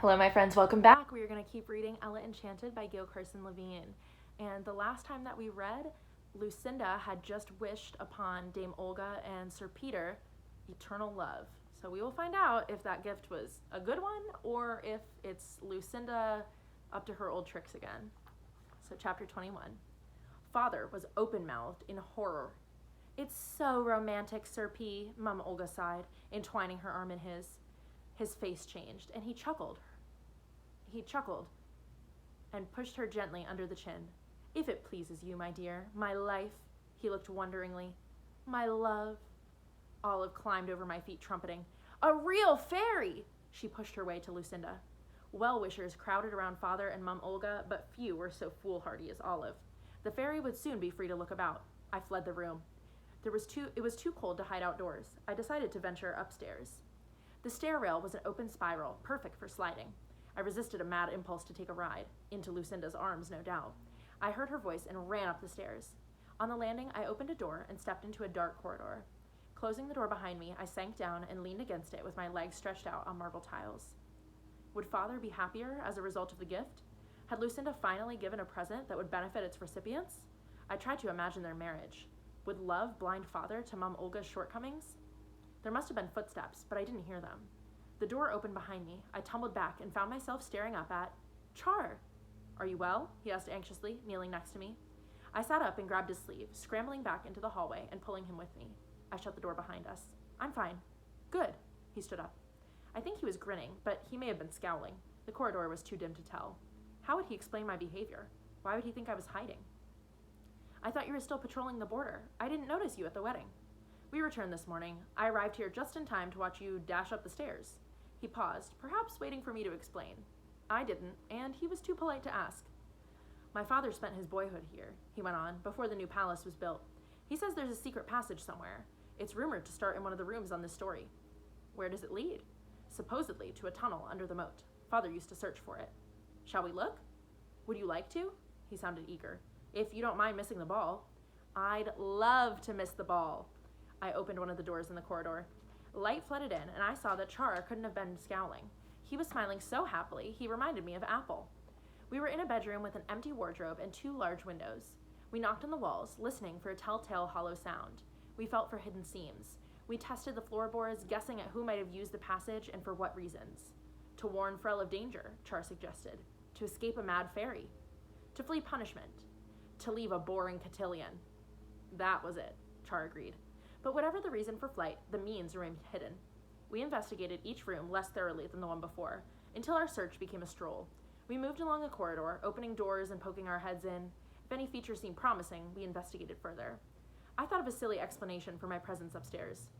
Hello, my friends. Welcome back. We are going to keep reading Ella Enchanted by Gail Carson Levine. And the last time that we read, Lucinda had just wished upon Dame Olga and Sir Peter eternal love. So we will find out if that gift was a good one or if it's Lucinda up to her old tricks again. So, chapter 21. Father was open-mouthed in horror. "It's so romantic, Sir P," Mum Olga sighed, entwining her arm in his. His face changed, and he chuckled and pushed her gently under the chin. "If it pleases you, my dear, my life," he looked wonderingly. "My love." Olive climbed over my feet, trumpeting. "A real fairy!" She pushed her way to Lucinda. Well-wishers crowded around Father and Mum Olga, but few were so foolhardy as Olive. The fairy would soon be free to look about. I fled the room. It was too cold to hide outdoors. I decided to venture upstairs. The stair rail was an open spiral, perfect for sliding. I resisted a mad impulse to take a ride. Into Lucinda's arms, no doubt. I heard her voice and ran up the stairs. On the landing, I opened a door and stepped into a dark corridor. Closing the door behind me, I sank down and leaned against it with my legs stretched out on marble tiles. Would Father be happier as a result of the gift? Had Lucinda finally given a present that would benefit its recipients? I tried to imagine their marriage. Would love blind Father to Mum Olga's shortcomings? There must have been footsteps, but I didn't hear them. The door opened behind me. I tumbled back and found myself staring up at Char. "Are you well?" he asked anxiously, kneeling next to me. I sat up and grabbed his sleeve, scrambling back into the hallway and pulling him with me. I shut the door behind us. "I'm fine." "Good." He stood up. I think he was grinning, but he may have been scowling. The corridor was too dim to tell. How would he explain my behavior? Why would he think I was hiding? "I thought you were still patrolling the border. I didn't notice you at the wedding." "We returned this morning. I arrived here just in time to watch you dash up the stairs." He paused, perhaps waiting for me to explain. I didn't, and he was too polite to ask. "My father spent his boyhood here," he went on, "before the new palace was built. He says there's a secret passage somewhere. It's rumored to start in one of the rooms on this story." "Where does it lead?" "Supposedly to a tunnel under the moat. Father used to search for it." "Shall we look?" "Would you like to?" He sounded eager. "If you don't mind missing the ball." "I'd love to miss the ball." I opened one of the doors in the corridor. Light flooded in, and I saw that Char couldn't have been scowling. He was smiling so happily, he reminded me of Apple. We were in a bedroom with an empty wardrobe and 2 large windows. We knocked on the walls, listening for a telltale hollow sound. We felt for hidden seams. We tested the floorboards, guessing at who might have used the passage and for what reasons. "To warn Frel of danger," Char suggested. "To escape a mad fairy. To flee punishment. To leave a boring cotillion." That was it, Char agreed. But whatever the reason for flight, the means remained hidden. We investigated each room less thoroughly than the one before, until our search became a stroll. We moved along a corridor, opening doors and poking our heads in. If any feature seemed promising, we investigated further. I thought of a silly explanation for my presence upstairs.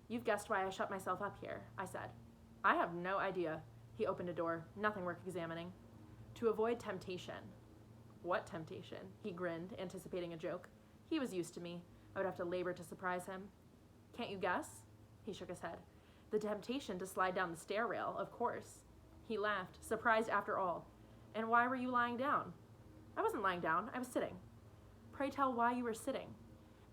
"You've guessed why I shut myself up here," I said. "I have no idea." He opened a door, nothing worth examining. "To avoid temptation." "What temptation?" He grinned, anticipating a joke. He was used to me. I would have to labor to surprise him. "Can't you guess?" He shook his head. "The temptation to slide down the stair rail, of course." He laughed, surprised after all. "And why were you lying down?" "I wasn't lying down, I was sitting." "Pray tell why you were sitting."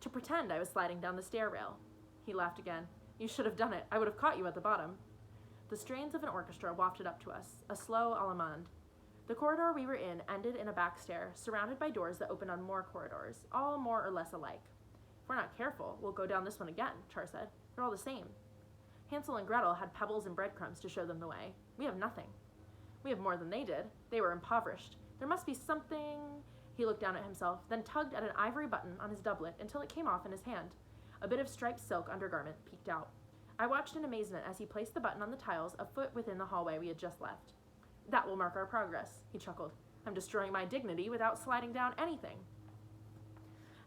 "To pretend I was sliding down the stair rail." He laughed again. "You should have done it. I would have caught you at the bottom." The strains of an orchestra wafted up to us, a slow allemande. The corridor we were in ended in a back stair, surrounded by doors that opened on more corridors, all more or less alike. "If we're not careful, we'll go down this one again," Char said. "They're all the same." Hansel and Gretel had pebbles and breadcrumbs to show them the way. We have nothing. We have more than they did. They were impoverished. There must be something... He looked down at himself, then tugged at an ivory button on his doublet until it came off in his hand. A bit of striped silk undergarment peeked out. I watched in amazement as he placed the button on the tiles a foot within the hallway we had just left. "That will mark our progress," he chuckled. "I'm destroying my dignity without sliding down anything."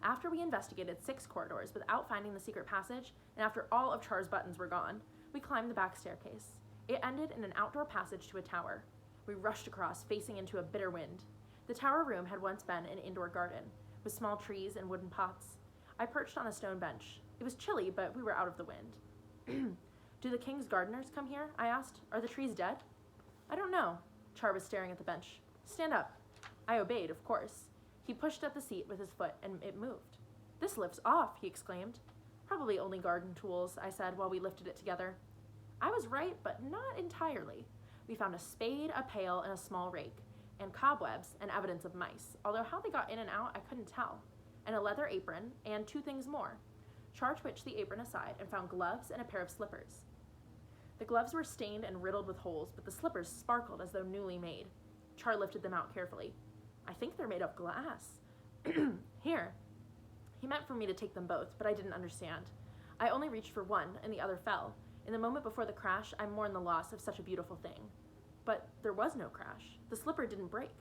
After we investigated 6 corridors without finding the secret passage, and after all of Char's buttons were gone, we climbed the back staircase. It ended in an outdoor passage to a tower. We rushed across, facing into a bitter wind. The tower room had once been an indoor garden, with small trees and wooden pots. I perched on a stone bench. It was chilly, but we were out of the wind. "Do the king's gardeners come here?" I asked. "Are the trees dead?" "I don't know." Char was staring at the bench. "Stand up." I obeyed, of course. He pushed at the seat with his foot, and it moved. "This lifts off," he exclaimed. "Probably only garden tools," I said while we lifted it together. I was right, but not entirely. We found a spade, a pail, and a small rake, and cobwebs and evidence of mice, although how they got in and out I couldn't tell, and a leather apron, and 2 things more. Char twitched the apron aside and found gloves and a pair of slippers. The gloves were stained and riddled with holes, but the slippers sparkled as though newly made. Char lifted them out carefully. I think they're made of glass. Here. He meant for me to take them both, but I didn't understand. I only reached for one, and the other fell. In the moment before the crash, I mourned the loss of such a beautiful thing. But there was no crash. The slipper didn't break.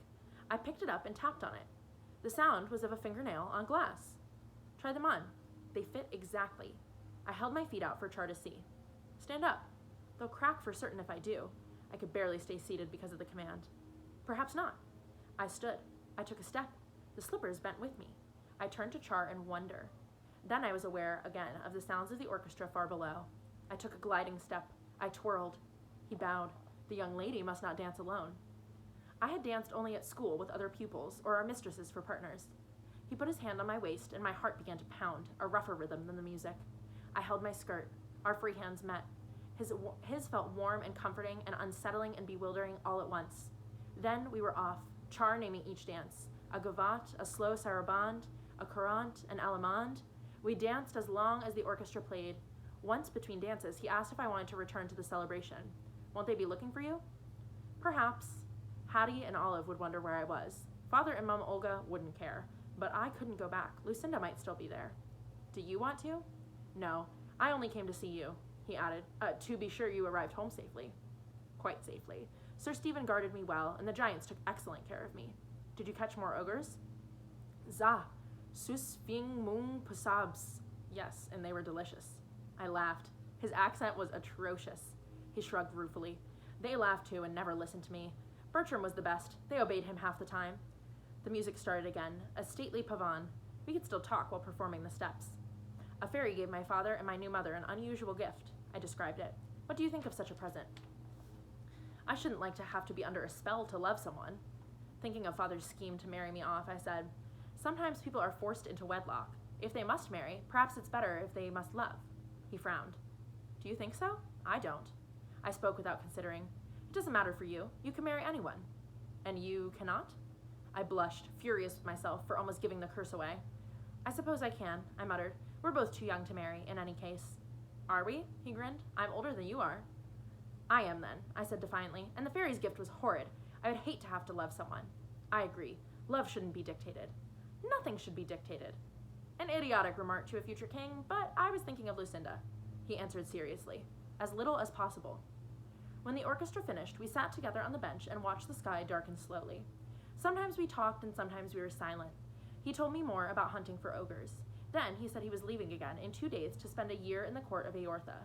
I picked it up and tapped on it. The sound was of a fingernail on glass. Try them on. They fit exactly. I held my feet out for Char to see. Stand up. They'll crack for certain if I do. I could barely stay seated because of the command. Perhaps not. I stood. I took a step. The slippers bent with me. I turned to Char in wonder. Then I was aware again of the sounds of the orchestra far below. I took a gliding step. I twirled. He bowed. The young lady must not dance alone. I had danced only at school with other pupils or our mistresses for partners. He put his hand on my waist, and my heart began to pound, a rougher rhythm than the music. I held my skirt. Our free hands met. His felt warm and comforting and unsettling and bewildering all at once. Then we were off, Char naming each dance, a gavotte, a slow sarabande, a courant, an allemande. We danced as long as the orchestra played. Once between dances, he asked if I wanted to return to the celebration. Won't they be looking for you? Perhaps. Hattie and Olive would wonder where I was. Father and Mum Olga wouldn't care, but I couldn't go back. Lucinda might still be there. Do you want to? No, I only came to see you, he added, to be sure you arrived home safely. Quite safely. Sir Stephen guarded me well, and the giants took excellent care of me. Did you catch more ogres? Za, sus fing mung pusabs. Yes, and they were delicious. I laughed. His accent was atrocious. He shrugged ruefully. They laughed too and never listened to me. Bertram was the best. They obeyed him half the time. The music started again, a stately pavane. We could still talk while performing the steps. A fairy gave my father and my new mother an unusual gift. I described it. What do you think of such a present? I shouldn't like to have to be under a spell to love someone. Thinking of Father's scheme to marry me off, I said, sometimes people are forced into wedlock. If they must marry, perhaps it's better if they must love. He frowned. Do you think so? I don't. I spoke without considering. It doesn't matter for you. You can marry anyone. And you cannot? I blushed, furious with myself for almost giving the curse away. I suppose I can, I muttered. We're both too young to marry, in any case. Are we? He grinned. I'm older than you are. I am then, I said defiantly, and the fairy's gift was horrid. I would hate to have to love someone. I agree. Love shouldn't be dictated. Nothing should be dictated. An idiotic remark to a future king, but I was thinking of Lucinda. He answered seriously. As little as possible. When the orchestra finished, we sat together on the bench and watched the sky darken slowly. Sometimes we talked and sometimes we were silent. He told me more about hunting for ogres. Then he said he was leaving again in 2 days to spend a year in the court of Eortha.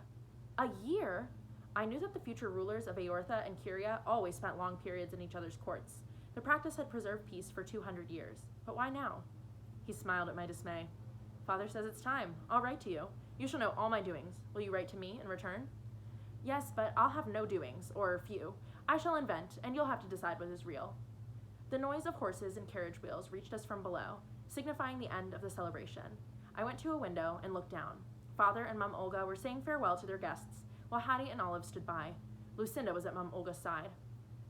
A year? I knew that the future rulers of Eortha and Kyria always spent long periods in each other's courts. The practice had preserved peace for 200 years. But why now? He smiled at my dismay. Father says it's time. I'll write to you. You shall know all my doings. Will you write to me in return? Yes, but I'll have no doings, or few. I shall invent, and you'll have to decide what is real. The noise of horses and carriage wheels reached us from below, signifying the end of the celebration. I went to a window and looked down. Father and Mum Olga were saying farewell to their guests, while Hattie and Olive stood by. Lucinda was at Mum Olga's side.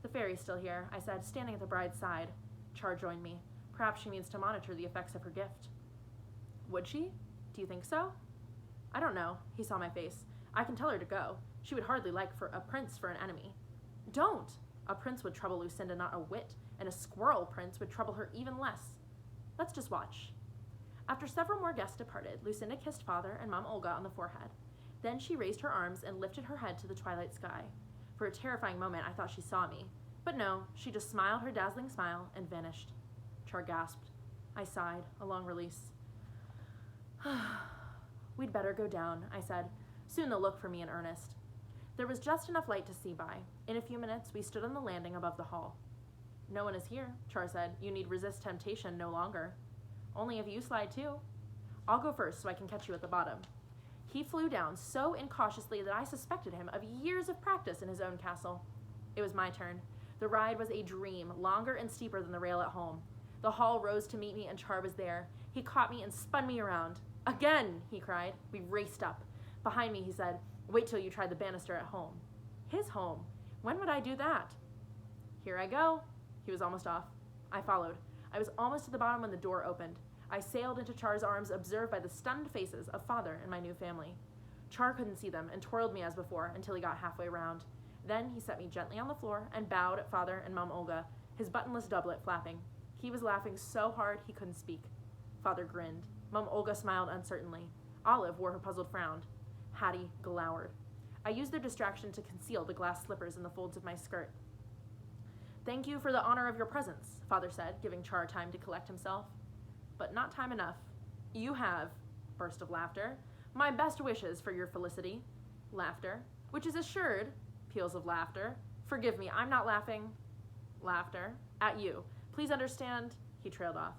The fairy's still here, I said, standing at the bride's side. Char joined me. Perhaps she means to monitor the effects of her gift. Would she? Do you think so? I don't know. He saw my face. I can tell her to go. She would hardly like for a prince for an enemy. Don't! A prince would trouble Lucinda not a whit, and a squirrel prince would trouble her even less. Let's just watch. After several more guests departed, Lucinda kissed Father and Mum Olga on the forehead. Then she raised her arms and lifted her head to the twilight sky. For a terrifying moment, I thought she saw me. But no, she just smiled her dazzling smile and vanished. Char gasped. I sighed, a long release. We'd better go down, I said. Soon they'll look for me in earnest. There was just enough light to see by. In a few minutes, we stood on the landing above the hall. No one is here, Char said. You need resist temptation no longer. Only if you slide too. I'll go first so I can catch you at the bottom. He flew down so incautiously that I suspected him of years of practice in his own castle. It was my turn. The ride was a dream, longer and steeper than the rail at home. The hall rose to meet me and Char was there. He caught me and spun me around. Again, he cried. We raced up. Behind me, he said, wait till you try the banister at home. His home. When would I do that? Here I go. He was almost off. I followed. I was almost to the bottom when the door opened. I sailed into Char's arms, observed by the stunned faces of Father and my new family. Char couldn't see them and twirled me as before until he got halfway round. Then he set me gently on the floor and bowed at Father and Mom Olga, his buttonless doublet flapping. He was laughing so hard he couldn't speak. Father grinned. Mom Olga smiled uncertainly. Olive wore her puzzled frown. Hattie glowered. I used their distraction to conceal the glass slippers in the folds of my skirt. Thank you for the honor of your presence, Father said, giving Char time to collect himself. But not time enough. You have, burst of laughter, my best wishes for your felicity. Laughter, which is assured, peals of laughter. Forgive me, I'm not laughing. Laughter, at you. Please understand, he trailed off.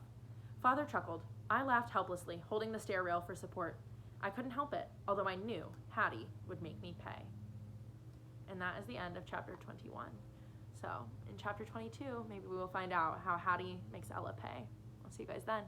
Father chuckled. I laughed helplessly, holding the stair rail for support. I couldn't help it, although I knew Hattie would make me pay. And that is the end of chapter 21. So, in chapter 22, maybe we will find out how Hattie makes Ella pay. I'll see you guys then.